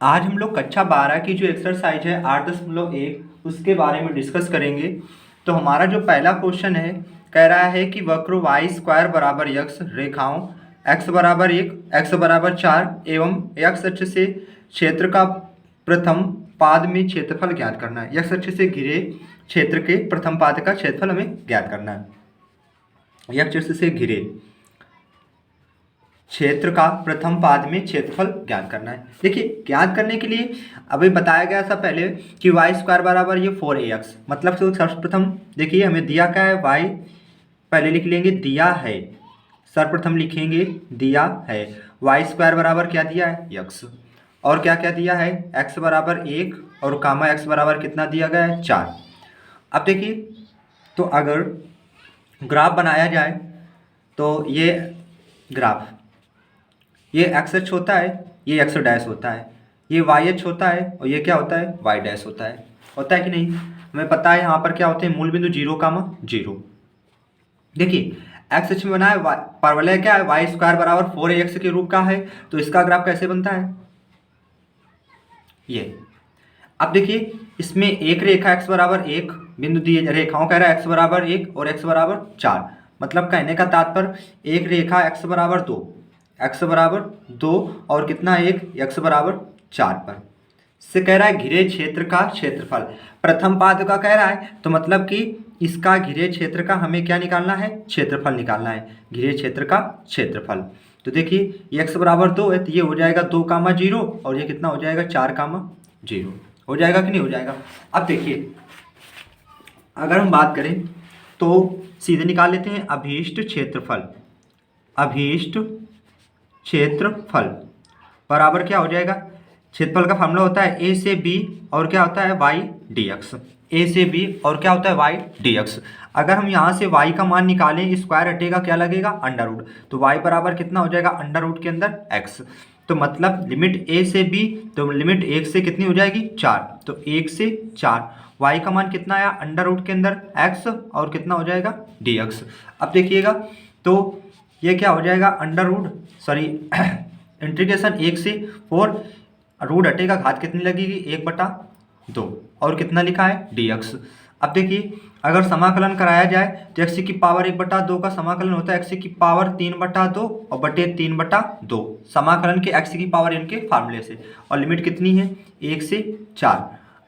आज हम लोग कक्षा 12 की जो एक्सरसाइज है 8.1 उसके बारे में डिस्कस करेंगे। तो हमारा जो पहला क्वेश्चन है, कह रहा है कि वक्र वाई स्क्वायर बराबर यक्स रेखाओं x बराबर 1, x बराबर 4 एवं x अक्ष से क्षेत्र का प्रथम पाद में क्षेत्रफल ज्ञात करना है। x अक्ष से घिरे क्षेत्र के प्रथम पाद का क्षेत्रफल हमें ज्ञात करना है। x अक्ष से घिरे क्षेत्र का प्रथम पाद में क्षेत्रफल ज्ञात करना है। देखिए, ज्ञात करने के लिए अभी बताया गया था पहले कि वाई स्क्वायर बराबर ये 4ax, मतलब तो सर्वप्रथम देखिए हमें दिया क्या है, वाई पहले लिख लेंगे दिया है, सर्वप्रथम लिखेंगे दिया है। वाई स्क्वायर बराबर क्या दिया है, यक्स, और क्या क्या दिया है, एक्स बराबर 1 और कामा एक्स बराबर कितना दिया गया है, 4। अब देखिए, तो अगर ग्राफ बनाया जाए तो ये ग्राफ, ये एक्स एच होता है, ये एक्स डैश होता है, ये वाई एच होता है और ये क्या होता है, वाई डैश होता है कि नहीं। हमें पता है यहाँ पर क्या होते हैं, मूल बिंदु 0, 0। देखिए, एक्स एच में बना है, परवलय क्या है, वाई स्क्वायर बराबर 4ax के रूप का है। तो इसका ग्राफ कैसे बनता है, ये। अब देखिए, इसमें एक रेखा x बराबर 1 बिंदु दिए, रेखाओं कह रहा है x बराबर 1 और x बराबर 4, मतलब कहने का तात्पर्य एक रेखा x बराबर 2, x बराबर 2 और कितना 1, x बराबर 4 पर से कह रहा है घिरे क्षेत्र का क्षेत्रफल प्रथम पाद का कह रहा है। तो मतलब कि इसका घिरे क्षेत्र का हमें क्या निकालना है, क्षेत्रफल निकालना है, घिरे क्षेत्र का क्षेत्रफल। तो देखिए, ये x बराबर 2 है तो ये हो जाएगा 2, 0 और ये कितना हो जाएगा 4, 0 हो जाएगा कि नहीं हो जाएगा। अब देखिए, अगर हम बात करें तो सीधे निकाल लेते हैं अभीष्ट क्षेत्रफल। अभीष्ट क्षेत्रफल बराबर क्या हो जाएगा, क्षेत्रफल का फॉर्मूला होता है ए से बी और क्या होता है वाई डी एक्स। ए से बी और क्या होता है वाई डी एक्स। अगर हम यहाँ से y का मान निकालें, स्क्वायर हटेगा क्या लगेगा, अंडर रूट। तो y बराबर कितना हो जाएगा, अंडर रूट के अंदर x। तो मतलब लिमिट a से b, तो लिमिट 1 से कितनी हो जाएगी, 4। तो 1 से 4, y का मान कितना आया, अंडर रूट के अंदर x और कितना हो जाएगा dx। अब देखिएगा, तो ये क्या हो जाएगा, अंडर रूट सॉरी इंटीग्रेशन 1 से 4, रूट हटेगा, घात कितनी लगेगी, 1/2 और कितना लिखा है dx। अब देखिए, अगर समाकलन कराया जाए तो x की पावर 1/2 का समाकलन होता है x की पावर 3/2 और बटे 3/2, समाकलन के x की पावर n के फार्मूले से, और लिमिट कितनी है 1 से 4।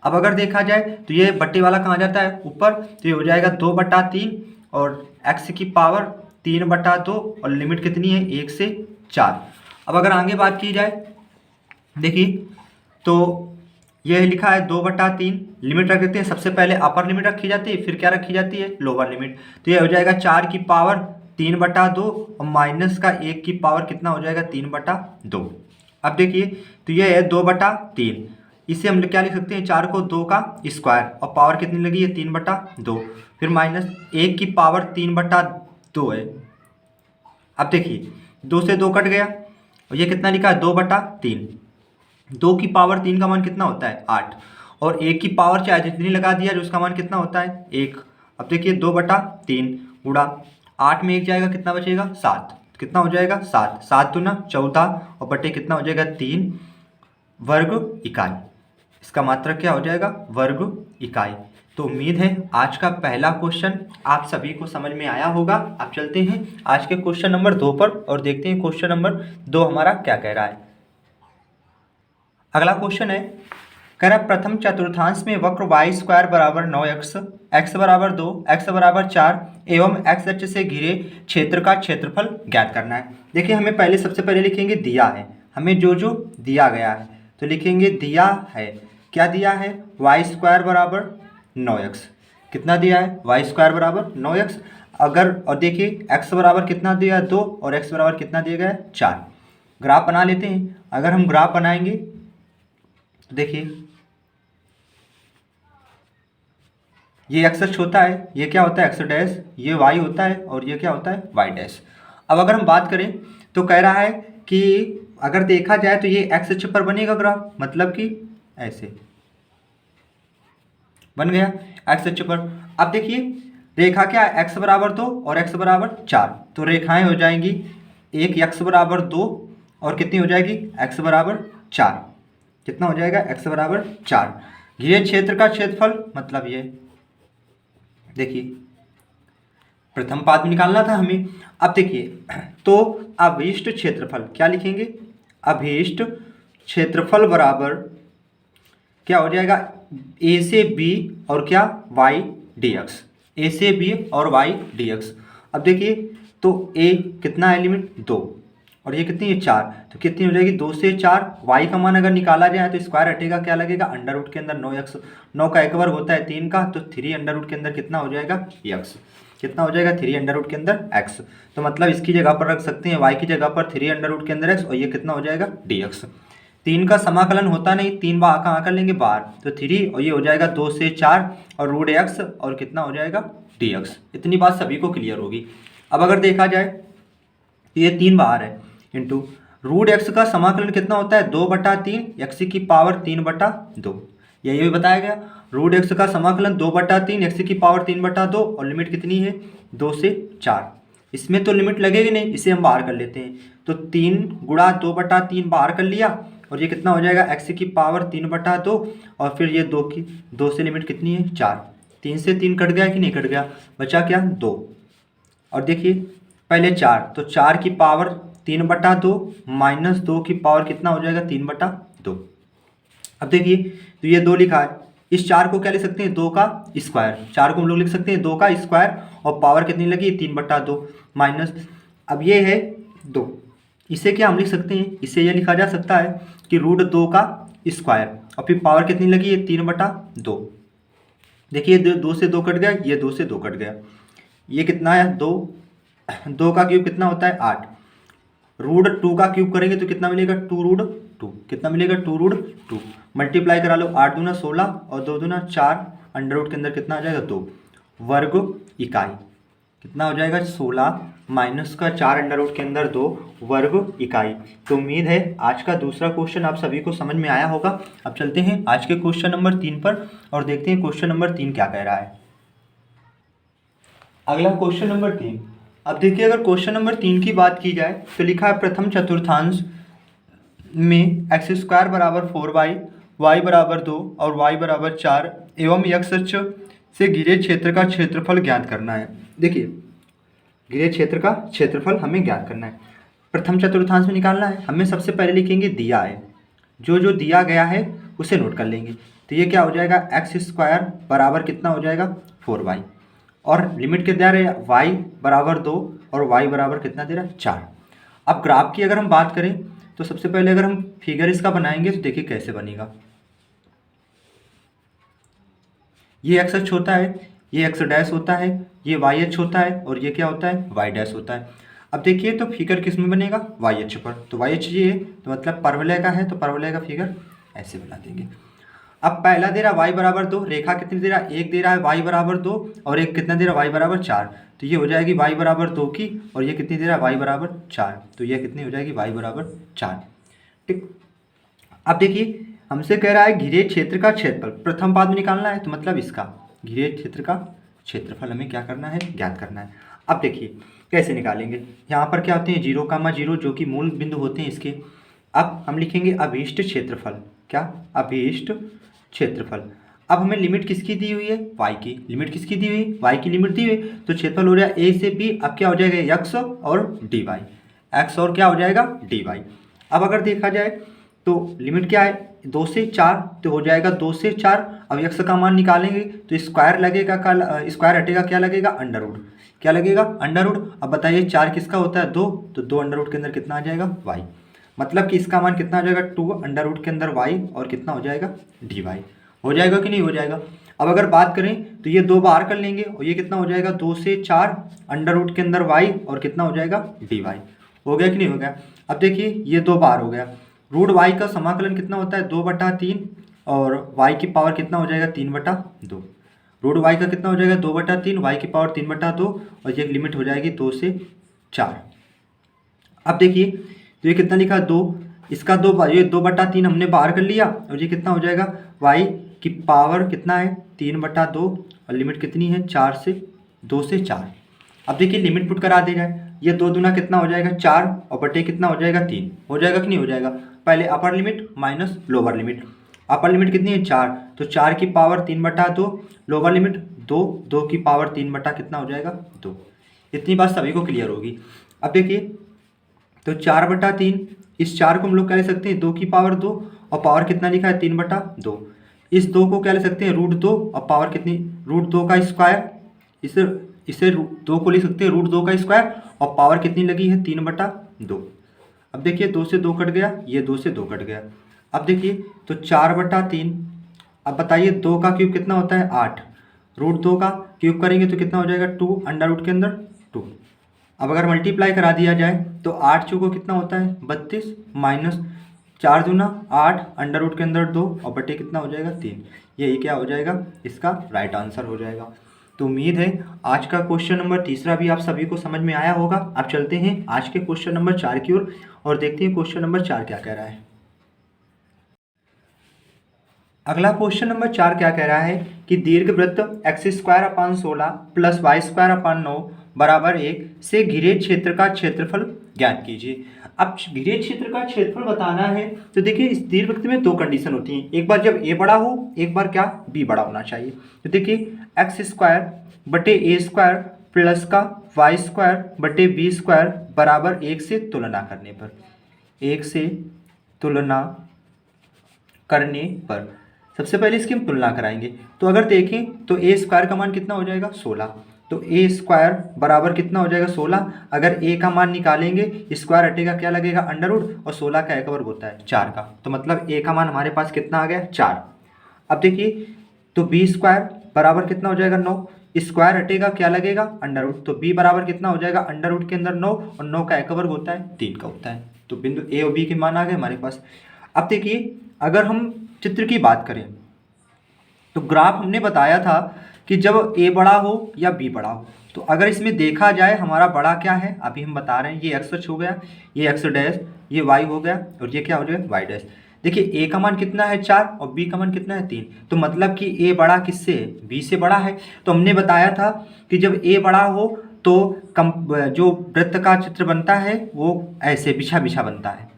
अब अगर देखा जाए तो ये बट्टे वाला कहाँ जाता है, ऊपर, तो ये हो जाएगा 2/3 और x की पावर 3/2 और लिमिट कितनी है 1 से 4। अब अगर आगे बात की जाए, देखिए, तो यह लिखा है 2/3, लिमिट रख देते हैं, सबसे पहले अपर लिमिट रखी जाती है, फिर क्या रखी जाती है, लोअर लिमिट। तो यह हो जाएगा 4 की पावर 3/2 और माइनस का 1 की पावर कितना हो जाएगा 3/2। अब देखिए, तो यह है 2/3, इसे हम क्या लिख सकते हैं, 4 को 2 का स्क्वायर और पावर कितनी लगी है 3/2, फिर माइनस 1 की पावर 3/2 है। अब देखिए, 2 से 2 कट गया और ये कितना लिखा है 2/3, 2 की पावर 3 का मान कितना होता है 8, और 1 की पावर चाहे जितनी लगा दिया जो उसका मान कितना होता है 1। अब देखिए 2/3 गुणा 8 में 1 जाएगा, कितना बचेगा 7, कितना हो जाएगा 7, 7 दूना 14 और बटे कितना हो जाएगा 3 वर्ग इकाई। इसका मात्रक क्या हो जाएगा, वर्ग इकाई। तो उम्मीद है आज का पहला क्वेश्चन आप सभी को समझ में आया होगा। आप चलते हैं आज के क्वेश्चन नंबर 2 पर और देखते हैं क्वेश्चन नंबर 2 हमारा क्या कह रहा है। अगला क्वेश्चन है, कह रहा है प्रथम चतुर्थांश में वक्र वाई स्क्वायर बराबर 9x, x बराबर 2, x बराबर 4 एवं x अक्ष से घिरे क्षेत्र का क्षेत्रफल ज्ञात करना है। देखिए, हमें पहले सबसे पहले लिखेंगे दिया है, हमें जो जो दिया गया है तो लिखेंगे दिया है, क्या दिया है, वाई स्क्वायर बराबर 9x, कितना दिया है, वाई स्क्वायर बराबर 9x। अगर और देखिए x बराबर कितना दिया है 2 और x बराबर कितना दिया गया है 4। ग्राफ बना लेते हैं। अगर हम ग्राफ बनाएंगे तो देखिए, ये एक्स अक्ष होता है, ये क्या होता है एक्स डैश, ये वाई होता है और ये क्या होता है वाई डैश। अब अगर हम बात करें तो कह रहा है कि अगर देखा जाए तो ये एक्स अक्ष पर बनेगा ग्राफ, मतलब कि ऐसे बन गया एक्स अक्ष पर। अब देखिए, रेखा क्या है, एक्स बराबर 2 और एक्स बराबर 4, तो रेखाएं हो जाएंगी, एक एक्स बराबर 2 और कितनी हो जाएगी एक्स बराबर 4। कितना हो जाएगा, x बराबर 4। घिरे क्षेत्र का क्षेत्रफल मतलब ये देखिए प्रथम पाद में निकालना था हमें। अब देखिए तो अभीष्ट क्षेत्रफल क्या लिखेंगे, अभीष्ट क्षेत्रफल बराबर क्या हो जाएगा, ए से बी और क्या y dx, ए से बी और y dx। अब देखिए तो a कितना है लिमिट 2 और ये कितनी है 4, तो कितनी हो जाएगी 2 से 4। y का मान अगर निकाला जाए तो स्क्वायर हटेगा, क्या लगेगा अंडर रूट के अंदर 9x, 9 का एक वर्ग होता है 3 का, तो 3 अंडर रूट के अंदर कितना हो जाएगा x, कितना हो जाएगा 3 अंडर रूट के अंदर x। तो मतलब इसकी जगह पर रख सकते हैं y की जगह पर 3 अंडर रूट के अंदर x और ये कितना हो जाएगा dx। 3 का समाकलन होता नहीं, 3 बार कहाँ कर लेंगे बाहर, तो 3 और ये हो जाएगा 2 से 4 और रूट x और कितना हो जाएगा dx। इतनी बात सभी को क्लियर होगी। अब अगर देखा जाए तो ये 3 बाहर है इंटू रूट एक्स का समाकलन कितना होता है 2/3 एक्स की पावर 3/2, ये भी बताया गया। रूट एक्स का समाकलन 2/3 एक्स की पावर 3/2 और लिमिट कितनी है 2 से 4। इसमें तो लिमिट लगेगी नहीं, इसे हम बाहर कर लेते हैं, तो 3 गुणा 2/3 बाहर कर लिया और ये कितना हो जाएगा एक्स की पावर 3/2 और फिर ये 2 से लिमिट कितनी है 4। 3 से 3 कट गया कि नहीं कट गया, बचा क्या 2। और देखिए पहले 4, तो 4 की पावर 3/2 माइनस 2 की पावर कितना हो जाएगा 3/2। अब देखिए तो ये 2 लिखा है, इस 4 को क्या लिख सकते हैं 2 का स्क्वायर, 4 को हम लोग लिख सकते हैं 2 का स्क्वायर और पावर कितनी लगी 3/2 माइनस, अब ये है 2, इसे क्या हम लिख सकते हैं, इसे ये लिखा जा सकता है कि रूट 2 का स्क्वायर और फिर पावर कितनी लगी है 3/2। देखिए 2 से 2 कट गया, ये 2 से 2 कट गया, ये कितना है 2, 2 का क्यूब कितना होता है 8, रूट 2 का क्यूब करेंगे तो कितना मिलेगा 2 रूट 2, कितना मिलेगा 2 रूट 2, मल्टीप्लाई करा लो 8 दूना 16 और 2 दूना 4, अंडर रूट के अंदर कितना आ जाएगा 2 वर्ग इकाई, कितना हो जाएगा 16 माइनस का 4 अंडर रूट के अंदर 2 वर्ग इकाई। तो उम्मीद है आज का दूसरा क्वेश्चन आप सभी को समझ में आया होगा। अब चलते हैं आज के क्वेश्चन नंबर 3 पर और देखते हैं क्वेश्चन नंबर 3 क्या कह रहा है। अगला क्वेश्चन नंबर 3, अब देखिए अगर क्वेश्चन नंबर 3 की बात की जाए तो लिखा है प्रथम चतुर्थांश में x² बराबर 4y, y बराबर 2 और y बराबर 4 एवं x अक्ष से घिरे क्षेत्र का क्षेत्रफल ज्ञात करना है। देखिए घिरे क्षेत्र का क्षेत्रफल हमें ज्ञात करना है, प्रथम चतुर्थांश में निकालना है। हमें सबसे पहले लिखेंगे दिया है, जो दिया गया है उसे नोट कर लेंगे। तो ये क्या हो जाएगा x² बराबर कितना हो जाएगा 4y और लिमिट कितना दे रहा है y बराबर 2 और y बराबर कितना दे रहा है 4। अब ग्राफ की अगर हम बात करें तो सबसे पहले अगर हम फिगर इसका बनाएंगे तो देखिए कैसे बनेगा। ये x अक्ष होता है, ये x डैश होता है, ये y अक्ष होता है और ये क्या होता है y डैश होता है। अब देखिए तो फिगर किस में बनेगा y अक्ष पर, तो y अक्ष ये है तो मतलब परवलय का है, तो परवलय का फिगर ऐसे बना देंगे। अब पहला दे रहा y बराबर 2, रेखा कितनी दे रहा है एक दे रहा है y बराबर 2 और एक कितना दे रहा है y बराबर 4, तो ये हो जाएगी y बराबर 2 की और ये कितनी दे रहा है y बराबर 4, तो ये कितनी हो जाएगी y बराबर 4। ठीक, अब देखिए हमसे कह रहा है घिरे क्षेत्र का क्षेत्रफल प्रथम पाद में निकालना है, तो मतलब इसका घिरे क्षेत्र का क्षेत्रफल हमें क्या करना है ज्ञात करना है। अब देखिए कैसे निकालेंगे, यहाँ पर क्या होते हैं 0,0 जो कि मूल बिंदु होते हैं इसके। अब हम लिखेंगे अभीष्ट क्षेत्रफल, क्या अभीष्ट क्षेत्रफल। अब हमें लिमिट किसकी दी हुई है y की, लिमिट किसकी दी हुई y की लिमिट दी हुई, तो क्षेत्रफल हो रहा है a से b, अब क्या हो जाएगा x और dy, x और क्या हो जाएगा dy। अब अगर देखा जाए तो लिमिट क्या है 2 से 4, तो हो जाएगा 2 से 4। अब x का मान निकालेंगे तो स्क्वायर लगेगा, स्क्वायर हटेगा क्या लगेगा अंडर रूट, क्या लगेगा अंडर रूट। अब बताइए 4 किसका होता है 2, तो 2 अंडर रूट के अंदर कितना आ जाएगा y, मतलब कि इसका मान कितना आ जाएगा 2 अंडर रूट के अंदर y और कितना हो जाएगा dy, हो जाएगा कि नहीं हो जाएगा। अब अगर बात करें तो ये 2 बाहर कर लेंगे और ये कितना हो जाएगा 2 से 4 अंडर रूट के अंदर y और कितना हो जाएगा dy, हो गया कि नहीं हो गया। अब देखिए ये 2 बाहर हो गया, रूट y का समाकलन कितना होता है 2/3 और y की पावर कितना हो जाएगा 3/2, रूट y का कितना हो जाएगा 2/3 y की पावर 3/2 और ये लिमिट हो जाएगी 2 से 4। अब देखिए तो ये कितना लिखा 2, इसका 2 ये 2/3 हमने बाहर कर लिया और ये कितना हो जाएगा y की पावर कितना है 3/2 और लिमिट कितनी है 4 से 2 से 4। अब देखिए लिमिट पुट करा दे जाए, ये 2 दूना कितना हो जाएगा 4 और बटे कितना हो जाएगा 3, हो जाएगा कि नहीं हो जाएगा। पहले upper limit minus lower limit. Upper limit कितनी है 4, तो 4 की पावर 3/2, लोअर लिमिट 2, 2 की पावर 3 कितना हो जाएगा 2। इतनी बात सभी को क्लियर होगी। अब देखिए तो 4/3, इस 4 को हम लोग क्या ले सकते हैं 2 की पावर 2, और पावर कितना लिखा है 3/2। इस 2 को क्या ले सकते हैं √2, और पावर कितनी √2 का स्क्वायर, इसे इसे 2 को लिख सकते हैं √2 का स्क्वायर, और पावर कितनी लगी है 3/2। अब देखिए 2 से 2 कट गया, ये 2 से 2 कट गया। अब देखिए तो 4/3, अब बताइए 2 का क्यूब कितना होता है 8, √2 का क्यूब करेंगे तो कितना हो जाएगा 2, अंडर रूट के अंदर 2। अब अगर मल्टीप्लाई करा दिया जाए तो 8 चौको कितना होता है 32, माइनस 4 दूना 8, अंडर रूट के अंदर 2, और बटे कितना हो जाएगा 3। यही क्या हो जाएगा इसका राइट आंसर हो जाएगा। तो उम्मीद है आज का क्वेश्चन नंबर तीसरा भी आप सभी को समझ में आया होगा। अब चलते हैं आज के क्वेश्चन नंबर 4 की ओर और देखते हैं क्वेश्चन नंबर 4 क्या कह रहा है। अगला क्वेश्चन नंबर 4 क्या कह रहा है कि दीर्घवृत्त x² / 16 + y² / 9 बराबर 1 से घिरे क्षेत्र का क्षेत्रफल ज्ञात कीजिए। अब घिरे क्षेत्र का क्षेत्रफल बताना है तो देखिए इस दीर्घवृत्त में दो कंडीशन होती हैं, एक बार जब a बड़ा हो, एक बार क्या b बड़ा होना चाहिए। तो देखिए x² / a² प्लस का y² / b² बराबर 1 से तुलना करने पर, 1 से तुलना करने पर सबसे पहले इसकी हम तुलना कराएंगे। तो अगर देखें तो a² का मान कितना हो जाएगा 16, तो a² बराबर कितना हो जाएगा 16। अगर a का मान निकालेंगे, स्क्वायर हटेगा क्या लगेगा अंडर रूट, और 16 का एक वर्ग होता है 4 का, तो मतलब a का मान हमारे पास कितना आ गया 4। अब देखिए तो b² बराबर कितना हो जाएगा 9, स्क्वायर हटेगा क्या लगेगा अंडर रूट, तो b बराबर कितना हो जाएगा अंडर रूट के अंदर 9, और 9 का एक वर्ग होता है 3 का होता है। तो बिंदु a और b के मान आ गए हमारे पास। अब देखिए अगर हम चित्र की बात करें तो ग्राफ हमने बताया था कि जब a बड़ा हो या b बड़ा हो, तो अगर इसमें देखा जाए हमारा बड़ा क्या है अभी हम बता रहे हैं, ये x हो गया, ये x', ये y हो गया, और ये क्या हो जाएगा y'। देखिए a का मान कितना है 4 और b का मान कितना है 3, तो मतलब कि a बड़ा किससे है b से बड़ा है। तो हमने बताया था कि जब a बड़ा हो तो जो वृत्त का चित्र बनता है वो ऐसे बिछा बिछा बनता है,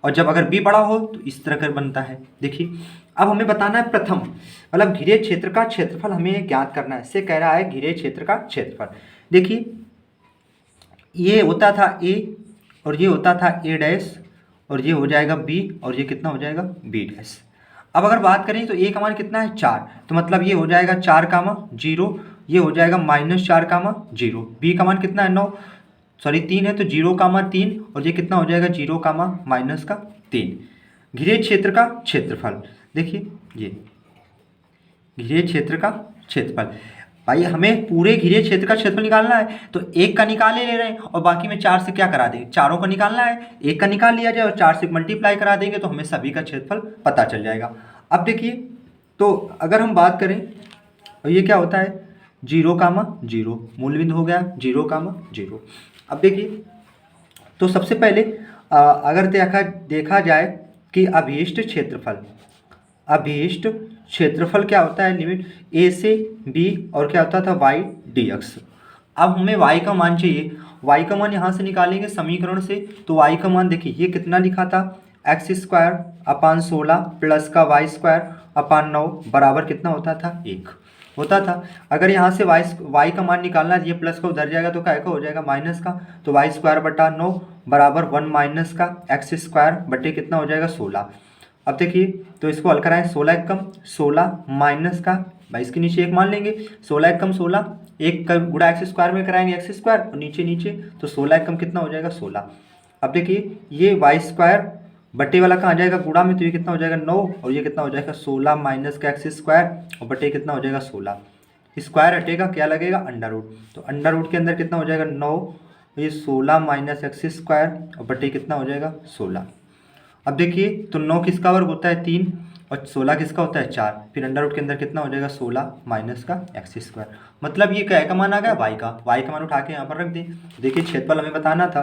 और जब अगर b बड़ा हो तो इस तरह का बनता है। देखिए अब हमें बताना है प्रथम मतलब घिरे क्षेत्र का क्षेत्रफल हमें ज्ञात करना है। इससे कह रहा है घिरे क्षेत्र का क्षेत्रफल। देखिए ये होता था a और ये होता था a', और ये हो जाएगा b, और ये कितना हो जाएगा b'। अब अगर बात करें तो a का मान कितना है 4, तो मतलब ये हो जाएगा 4, 0, ये हो जाएगा -4, 0। b का मान कितना है 9, सॉरी 3 है, तो 0, 3, और ये कितना हो जाएगा 0, -3। घिरे क्षेत्र का क्षेत्रफल, देखिए ये घिरे क्षेत्र का क्षेत्रफल, भाई हमें पूरे घिरे क्षेत्र का क्षेत्रफल निकालना है, तो 1 का निकाले ले रहे हैं और बाकी में 4 से क्या करा देंगे, चारों का निकालना है, 1 का निकाल लिया जाए और 4 से मल्टीप्लाई करा देंगे तो हमें सभी का क्षेत्रफल पता चल जाएगा। अब देखिए तो अगर हम बात करें तो ये क्या होता है 0, मूल बिंदु हो गया 0, अब देखिए तो सबसे पहले अगर देखा जाए कि अभीष्ट क्षेत्रफल क्या होता है, लिमिट a से b और क्या होता था y dx। अब हमें y का मान चाहिए, y का मान यहाँ से निकालेंगे समीकरण से, तो y का मान देखिए ये कितना लिखा था x² / 16 प्लस का y² / 9 बराबर कितना होता था 1 होता था। अगर यहाँ से y का मान निकालना है, ये प्लस का उधर जाएगा तो क्या का हो जाएगा माइनस का, तो y² / 9 बराबर 1 माइनस का x² बटे कितना हो जाएगा 16। अब देखिए तो इसको हल कराएं, 16 × 16 माइनस का, भाई इसके नीचे 1 मान लेंगे, 16 × 16 1 का गुणा x² में कराएंगे x² और नीचे तो 16 × कितना हो जाएगा 16। अब देखिए ये y² बटे वाला कहाँ जाएगा गुणा में, तो ये कितना हो जाएगा 9 और ये कितना हो जाएगा 16 माइनस का x² और बटे कितना हो जाएगा 16। स्क्वायर हटेगा क्या लगेगा अंडर रूट, तो अंडर रूट के अंदर कितना हो जाएगा 9, ये 16 माइनस x² और बटे कितना हो जाएगा 16। अब देखिए तो 9 किसका वर्ग होता है 3 और 16 किसका होता है 4, फिर अंडर रूट के अंदर कितना हो जाएगा 16 माइनस का x²। मतलब ये क्या का मान आ गया y का मान उठा के यहाँ पर रख दें। देखिए क्षेत्रफल हमें बताना था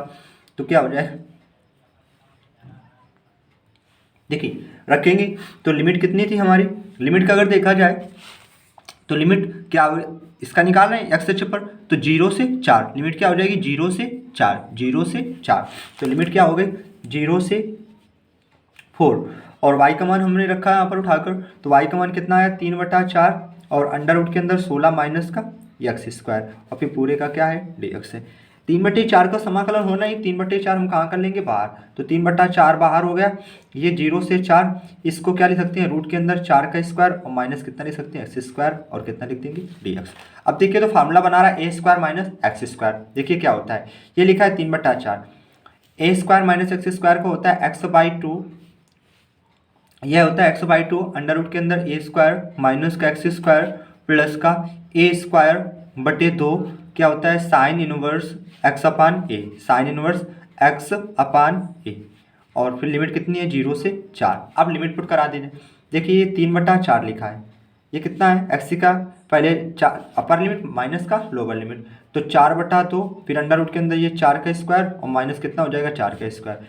तो क्या हो जाए, देखिए रखेंगे तो लिमिट कितनी थी हमारी, लिमिट का अगर देखा जाए तो लिमिट क्या इसका निकाल रहे हैं x से पर, तो 0 से 4 लिमिट क्या हो जाएगी 0 से 4, तो लिमिट क्या हो गई 0 से 4 और y का मान हमने रखा है यहाँ पर उठाकर, तो y का मान कितना है 3/4 और अंडर रूट के अंदर 16 माइनस का एक्स स्क्वायर और फिर पूरे का क्या है dx है। 3/4 का समाकलन होना ही, 3/4 हम कहाँ कर लेंगे बाहर, तो 3/4 बाहर हो गया, ये 0 से 4, इसको क्या लिख सकते हैं रूट के अंदर 4 का स्क्वायर और माइनस कितना लिख सकते हैं एक्स स्क्वायर और कितना लिख देंगे dx। अब देखिए तो फार्मूला बना रहा है a square minus x square, देखिए क्या होता है, ये लिखा है 3/4, a square minus x square को होता है x/2, यह होता है x/2 अंडर रूट के अंदर a स्क्वायर माइनस का एक्स स्क्वायर प्लस का a स्क्वायर बटे 2 क्या होता है sine inverse x/a, sine inverse x/a और फिर लिमिट कितनी है 0 से 4। अब लिमिट पुट करा दीजिए, देखिए ये 3/4 लिखा है, ये कितना है x का पहले 4 अपर लिमिट माइनस का लोअर लिमिट, तो 4/2 फिर अंडर रूट के अंदर ये 4 का स्क्वायर और माइनस कितना हो जाएगा 4 का स्क्वायर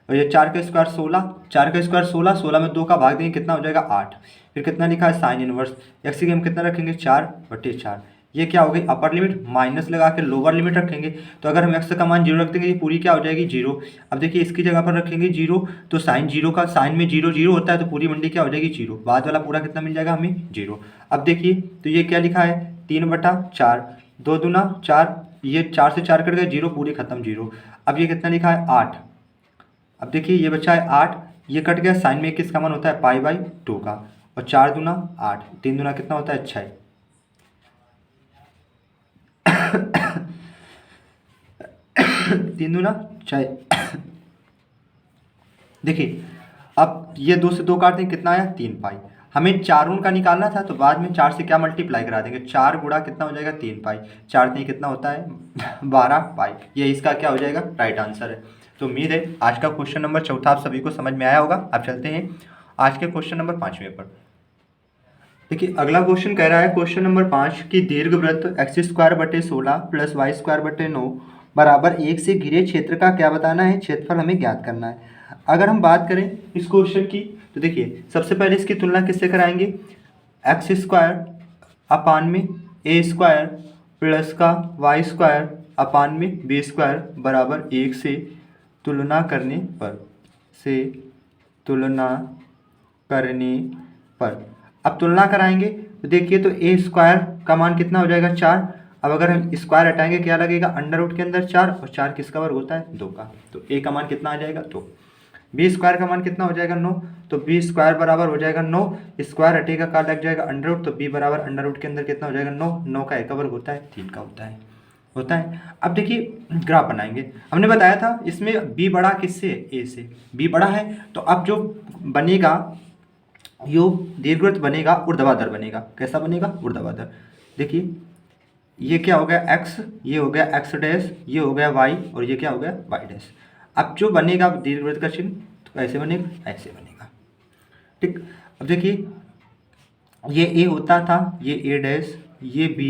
और ये 4 का स्क्वायर 16, 4 का स्क्वायर 16, 16 में 2 का भाग देंगे कितना हो जाएगा 8, फिर कितना लिखा है साइन इनवर्स एक्स की हम कितना रखेंगे 4/4, ये क्या हो गई अपर लिमिट माइनस लगा के लोअर लिमिट रखेंगे, तो अगर हम एक्स का मान 0 रख देंगे ये पूरी क्या हो जाएगी 0। अब देखिए इसकी जगह पर रखेंगे 0, तो साइन 0 का साइन में 0 0 होता है तो पूरी मंडी क्या हो जाएगी 0, बाद वाला पूरा कितना मिल जाएगा हमें 0। अब देखिए तो ये क्या लिखा है 3/4, 2 दूना 4, ये 4 से 4 कट गए 0 पूरी खत्म 0। अब ये कितना लिखा है 8, अब देखिए ये बचा है 8, ये कट गया, साइन में किसका मान होता है π/2 का, और 4 दूना 8, 3 दूना कितना होता है 6, 3 दूना 6। देखिए अब ये 2 से 2 काटते हैं कितना आया 3π, हमें 4 का निकालना था तो बाद में 4 से क्या मल्टीप्लाई करा देंगे, 4 गुणा कितना हो जाएगा 3π, 4 3 कितना होता है 12π, ये इसका क्या हो जाएगा राइट आंसर है। तो उम्मीद है आज का क्वेश्चन नंबर 4 आप सभी को समझ में आया होगा। अब चलते हैं आज के क्वेश्चन नंबर 5वें पर। देखिए अगला क्वेश्चन कह रहा है क्वेश्चन नंबर 5 की दीर्घवृत्त x²/16 प्लस y²/9 बराबर 1 से घिरे क्षेत्र का क्या बताना है, क्षेत्रफल हमें ज्ञात करना है। अगर हम बात करें इस क्वेश्चन की तो देखिए सबसे पहले इसकी तुलना किससे कराएंगे, x² प्लस का y² बराबर 1 से तुलना करने पर अब तुलना कराएंगे तो देखिए तो a स्क्वायर का मान कितना हो जाएगा 4, अब अगर हम स्क्वायर हटाएंगे क्या लगेगा अंडर रूट के अंदर 4 और 4 किसका वर्ग होता है 2 का, तो a का मान कितना आ जाएगा 2, b स्क्वायर का मान कितना हो जाएगा 9, तो b स्क्वायर बराबर हो जाएगा 9, स्क्वायर हटेगा का लग जाएगा अंडर रूट, तो b बराबर अंडर रूट के अंदर कितना हो जाएगा 9, 9 का a का वर्ग होता है 3 का होता है। अब देखिए ग्राफ बनाएंगे, हमने बताया था इसमें b बड़ा किससे a से, b बड़ा है तो अब जो बनेगा यो दीर्घवृत्त बनेगा ऊर्ध्वाधर बनेगा, कैसा बनेगा ऊर्ध्वाधर। देखिए ये क्या हो गया x, ये हो गया x डैश, ये हो गया y और ये क्या हो गया y डैश। अब जो बनेगा दीर्घवृत्त का चिन्ह तो ऐसे बनेगा ऐसे बनेगा, ठीक। अब देखिए ये a होता था, ये a डैश, ये b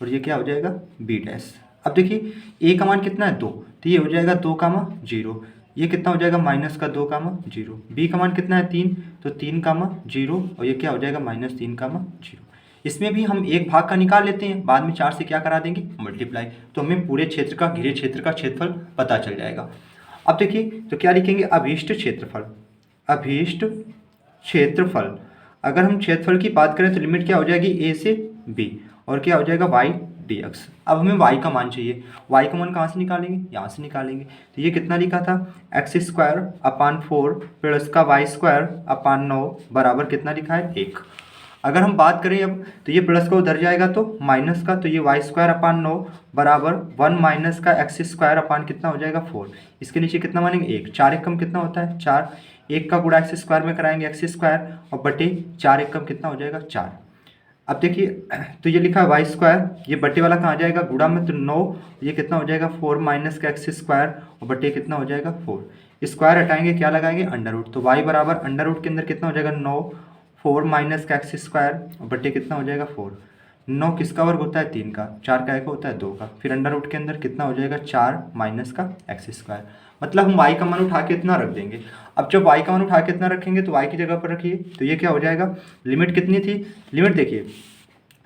और ये क्या हो जाएगा b डैश। अब देखिए a का मान कितना है 2, तो ये हो जाएगा 2, 0, ये कितना हो जाएगा -2, 0, b का मान कितना है 3, तो 3, 0 और ये क्या हो जाएगा -3, 0। इसमें भी हम एक भाग का निकाल लेते हैं, बाद में 4 से क्या करा देंगे मल्टीप्लाई, तो हमें पूरे क्षेत्र का घिरे क्षेत्र का क्षेत्रफल पता चल जाएगा। अब देखिए तो क्या लिखेंगे अभीष्ट क्षेत्रफल, अगर हम क्षेत्रफल की बात करें तो लिमिट क्या हो जाएगी a से b और क्या हो जाएगा y dx। अब हमें y का मान चाहिए, y का मान कहाँ से निकालेंगे, यहाँ से निकालेंगे, तो ये कितना लिखा था x²/4 प्लस का y²/9 बराबर कितना लिखा है 1। अगर हम बात करें अब तो ये प्लस का उधर जाएगा तो माइनस का, तो ये y²/9 बराबर 1 माइनस का x² कितना हो जाएगा 4, इसके नीचे कितना मानेंगे 1, 4 एकम कितना होता है 4, 1 का गुणा x² में कराएंगे x² और बटे 4 एकम कितना हो जाएगा 4। अब देखिए तो ये लिखा है y², ये बटे वाला कहाँ जाएगा गुणा में, तो 9, ये कितना हो जाएगा 4 माइनस का x² और बटे कितना हो जाएगा 4, स्क्वायर हटाएंगे क्या लगाएंगे अंडर रूट, तो y बराबर अंडर रूट के अंदर कितना हो जाएगा 9, 4 माइनस का x² और बटे कितना हो जाएगा 4, 9 किसका वर्ग होता है 3 का, 4 का एक होता है 2 का, फिर अंडर रूट के अंदर कितना हो जाएगा 4 माइनस का x², मतलब हम y का मान उठा के इतना रख देंगे। अब जब y का मान उठा के इतना रखेंगे तो y की जगह पर रखिए, तो ये क्या हो जाएगा लिमिट कितनी थी, लिमिट देखिए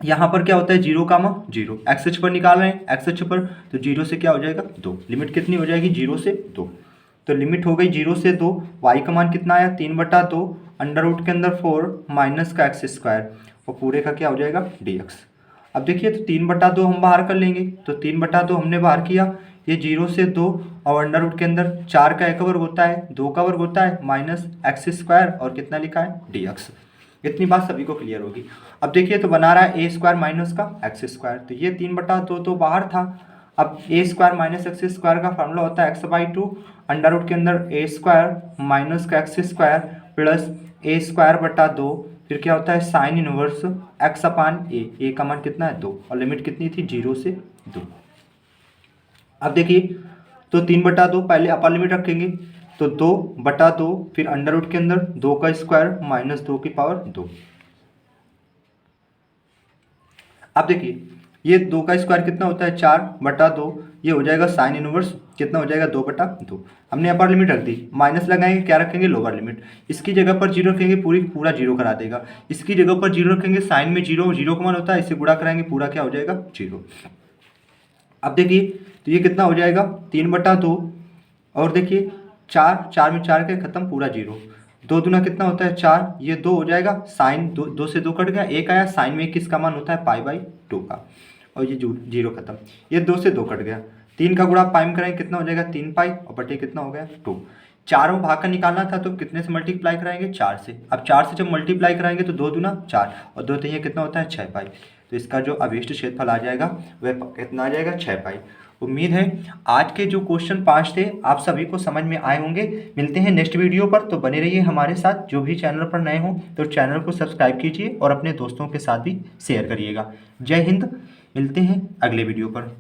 यहाँ पर क्या होता है 0, 0, एक्स अक्ष पर निकाल रहे हैं, एक्स अक्ष पर तो 0 से क्या हो जाएगा 2, लिमिट कितनी हो जाएगी 0 से 2, तो लिमिट हो गई 0 से 2, y का मान कितना आया 3/2 अंडर रूट के अंदर 4 माइनस का एक्स स्क्वायर और पूरे का क्या हो जाएगा dx। अब देखिए तो 3/2 हम बाहर कर लेंगे, तो 3/2 हमने बाहर किया, ये 0 से 2 और अंडर रूट के अंदर 4 का एक वर्ग होता है, 2 का वर्ग होता है माइनस एक्स स्क्वायर और कितना लिखा है dx। इतनी बात सभी को क्लियर होगी। अब देखिए तो बना रहा है ए स्क्वायर माइनस का एक्स स्क्वायर, तो ये 3/2 तो बाहर था। अब ए स्क्वायर माइनस एक्स स्क्वायर का फॉर्मूला होता है x/2 अंडर रूट के अंदर ए स्क्वायर माइनस का एक्स स्क्वायर प्लस ए स्क्वायर बटा 2, फिर क्या होता है साइन इनवर्स x अपान ए का मान कितना है 2 और लिमिट कितनी थी 0 से 2। अब देखिए तो 3/2 पहले अपर लिमिट रखेंगे, तो 2/2 फिर अंडर रूट के अंदर 2 का स्क्वायर माइनस 2 की पावर 2। अब देखिए ये 2 का स्क्वायर कितना होता है 4/2, ये हो जाएगा साइन इनवर्स कितना हो जाएगा 2/2। हमने अपर लिमिट रख दी, माइनस लगाएंगे क्या रखेंगे लोअर लिमिट, इसकी जगह पर 0 रखेंगे पूरा 0 करा देगा, इसकी जगह पर 0 रखेंगे साइन में 0 का मान होता है, इसे गुणा कराएंगे पूरा क्या हो जाएगा 0। अब देखिए तो ये कितना हो जाएगा 3/2 और देखिए 4 में 4 के खत्म पूरा 0, 2 दूना कितना होता है 4, ये 2 हो जाएगा साइन 2 से 2 कट गया, 1 आया साइन में 1 किसका मान होता है π/2 का और ये 0 खत्म, ये 2 से 2 कट गया, 3 का गुणा पाई में करेंगे कितना हो जाएगा 3π और बटे कितना हो गया 2। 4 में भाग का निकालना था तो कितने से मल्टीप्लाई कराएंगे 4 से, अब 4 से जब मल्टीप्लाई कराएंगे तो 2 दूना 4 और 2 3 कितना होता है 6π, तो इसका जो अभिष्ट क्षेत्रफल आ जाएगा वह कितना आ जाएगा 6π। उम्मीद है आज के जो क्वेश्चन 5 थे आप सभी को समझ में आए होंगे। मिलते हैं नेक्स्ट वीडियो पर, तो बने रहिए हमारे साथ। जो भी चैनल पर नए हों तो चैनल को सब्सक्राइब कीजिए और अपने दोस्तों के साथ भी शेयर करिएगा। जय हिंद, मिलते हैं अगले वीडियो पर।